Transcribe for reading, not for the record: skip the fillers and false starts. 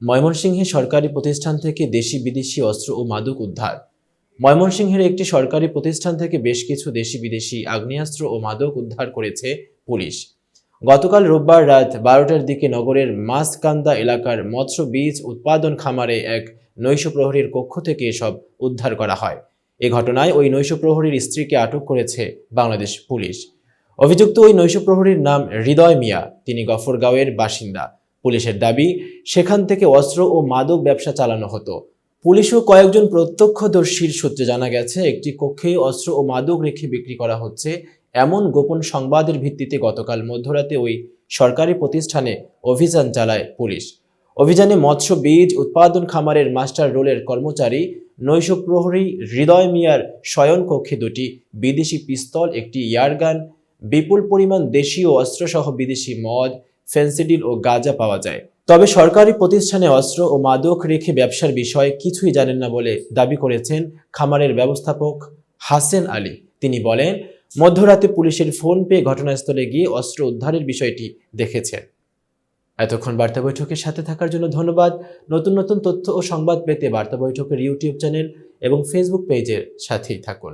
ময়মনসিংহে সরকারি প্রতিষ্ঠান থেকে দেশি বিদেশি অস্ত্র ও মাদক উদ্ধার। ময়মনসিংহের একটি সরকারি প্রতিষ্ঠান থেকে বেশ কিছু দেশি বিদেশি আগ্নেয়াস্ত্র ও মাদক উদ্ধার করেছে পুলিশ। গতকাল রোববার রাত 12টার দিকে নগরের মাছকান্দা এলাকার মৎস্য বীজ উৎপাদন খামারে এক নৈশ প্রহরীর কক্ষ থেকে এসব উদ্ধার করা হয়। এ ঘটনায় ওই নৈশ প্রহরীর স্ত্রীকে আটক করেছে বাংলাদেশ পুলিশ। অভিযুক্ত ওই নৈশ প্রহরীর নাম হৃদয় মিয়া, তিনি গফরগাঁওয়ের বাসিন্দা। পুলিশের দাবি, সেখান থেকে অস্ত্র ও মাদক ব্যবসা চালানো হতো। পুলিশ ও কয়েকজন প্রত্যক্ষদর্শীর সূত্রে জানা গেছে, একটি কক্ষে অস্ত্র ও মাদক রেখে বিক্রি করা হচ্ছে এমন গোপন সংবাদের ভিত্তিতে গতকাল মধ্যরাতে ওই সরকারি প্রতিষ্ঠানে অভিযান চালায় পুলিশ। অভিযানে মৎস্য বীজ উৎপাদন খামারের মাস্টার রোলের কর্মচারী নৈশ প্রহরী হৃদয় মিয়ার শয়ন কক্ষে দুটি বিদেশি পিস্তল, একটি এয়ারগান, বিপুল পরিমাণ দেশীয় অস্ত্রসহ বিদেশি মদ, ফেন্সিডিল ও গাঁজা পাওয়া যায়। তবে সরকারি প্রতিষ্ঠানে অস্ত্র ও মাদক রেখে ব্যবসার বিষয়ে কিছুই জানেন না বলে দাবি করেছেন খামারের ব্যবস্থাপক হাসেন আলী। তিনি বলেন, মধ্যরাতে পুলিশের ফোন পেয়ে ঘটনাস্থলে গিয়ে অস্ত্র উদ্ধারের বিষয়টি দেখেছেন। এতক্ষণ বার্তা বৈঠকের সাথে থাকার জন্য ধন্যবাদ। নতুন নতুন তথ্য ও সংবাদ পেতে বার্তা বৈঠকের ইউটিউব চ্যানেল এবং ফেসবুক পেজের সাথেই থাকুন।